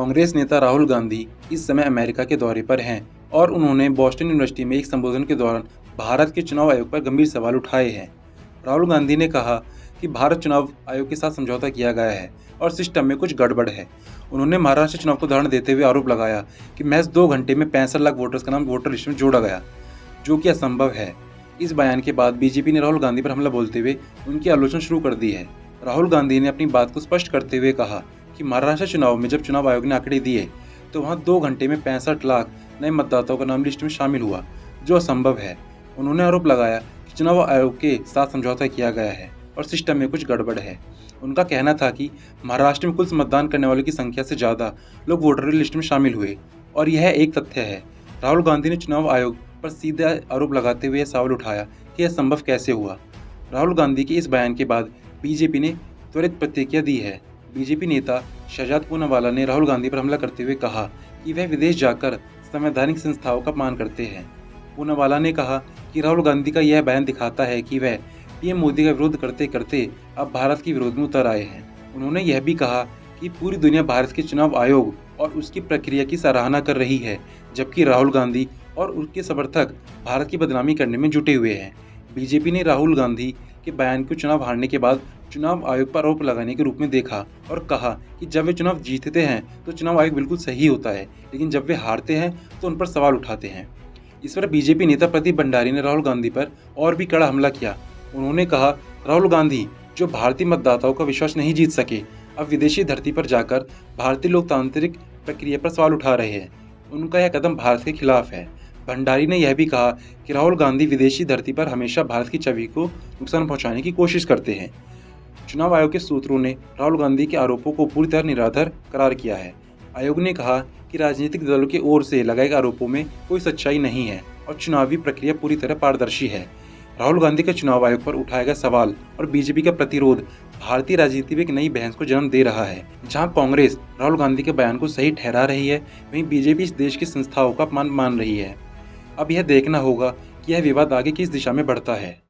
कांग्रेस नेता राहुल गांधी इस समय अमेरिका के दौरे पर हैं और उन्होंने बोस्टन यूनिवर्सिटी में एक संबोधन के दौरान भारत के चुनाव आयोग पर गंभीर सवाल उठाए हैं। राहुल गांधी ने कहा कि भारत चुनाव आयोग के साथ समझौता किया गया है और सिस्टम में कुछ गड़बड़ है। उन्होंने महाराष्ट्र चुनाव को उदाहरण देते हुए आरोप लगाया कि महज 2 घंटे में 65 लाख वोटर्स का नाम वोटर लिस्ट में जोड़ा गया, जो कि असंभव है। इस बयान के बाद बीजेपी ने राहुल गांधी पर हमला बोलते हुए उनकी आलोचना शुरू कर दी है। राहुल गांधी ने अपनी बात को स्पष्ट करते हुए कहा कि महाराष्ट्र चुनाव में जब चुनाव आयोग ने आंकड़े दिए तो वहां 2 घंटे में 65 लाख नए मतदाताओं का नाम लिस्ट में शामिल हुआ, जो असंभव है। उन्होंने आरोप लगाया कि चुनाव आयोग के साथ समझौता किया गया है और सिस्टम में कुछ गड़बड़ है। उनका कहना था कि महाराष्ट्र में कुल मतदान करने वालों की संख्या से ज़्यादा लोग वोटर लिस्ट में शामिल हुए और यह एक तथ्य है। राहुल गांधी ने चुनाव आयोग पर सीधा आरोप लगाते हुए यह सवाल उठाया कि यह संभव कैसे हुआ। राहुल गांधी के इस बयान के बाद बीजेपी ने त्वरित प्रतिक्रिया दी है। बीजेपी नेता शहजाद पूनावाला ने राहुल गांधी पर हमला करते हुए कहा कि वह विदेश जाकर संवैधानिक संस्थाओं का अपमान करते हैं। पूनावाला ने कहा कि राहुल गांधी का यह बयान दिखाता है कि वह पीएम मोदी का विरोध करते करते अब भारत के विरोध में उतर आए हैं। उन्होंने यह भी कहा कि पूरी दुनिया भारत के चुनाव आयोग और उसकी प्रक्रिया की सराहना कर रही है, जबकि राहुल गांधी और उनके समर्थक भारत की बदनामी करने में जुटे हुए हैं। बीजेपी ने राहुल गांधी के बयान को चुनाव हारने के बाद चुनाव आयोग पर आरोप लगाने के रूप में देखा और कहा कि जब वे चुनाव जीतते हैं तो चुनाव आयोग बिल्कुल सही होता है, लेकिन जब वे हारते हैं तो उन पर सवाल उठाते हैं। इस पर बीजेपी नेता प्रदीप भंडारी ने राहुल गांधी पर और भी कड़ा हमला किया। उन्होंने कहा, राहुल गांधी जो भारतीय मतदाताओं का विश्वास नहीं जीत सके, अब विदेशी धरती पर जाकर भारतीय लोकतांत्रिक प्रक्रिया पर सवाल उठा रहे हैं। उनका यह कदम भारत के खिलाफ है। भंडारी ने यह भी कहा कि राहुल गांधी विदेशी धरती पर हमेशा भारत की छवि को नुकसान पहुंचाने की कोशिश करते हैं। चुनाव आयोग के सूत्रों ने राहुल गांधी के आरोपों को पूरी तरह निराधार करार किया है। आयोग ने कहा कि राजनीतिक दलों की ओर से लगाए गए आरोपों में कोई सच्चाई नहीं है और चुनावी प्रक्रिया पूरी तरह पारदर्शी है। राहुल गांधी के चुनाव आयोग पर उठाए गए सवाल और बीजेपी का प्रतिरोध भारतीय राजनीति में एक नई बहस को जन्म दे रहा है। जहां कांग्रेस राहुल गांधी के बयान को सही ठहरा रही है, वहीं बीजेपी इस देश की संस्थाओं का अपमान मान रही है। अब यह देखना होगा कि यह विवाद आगे किस दिशा में बढ़ता है।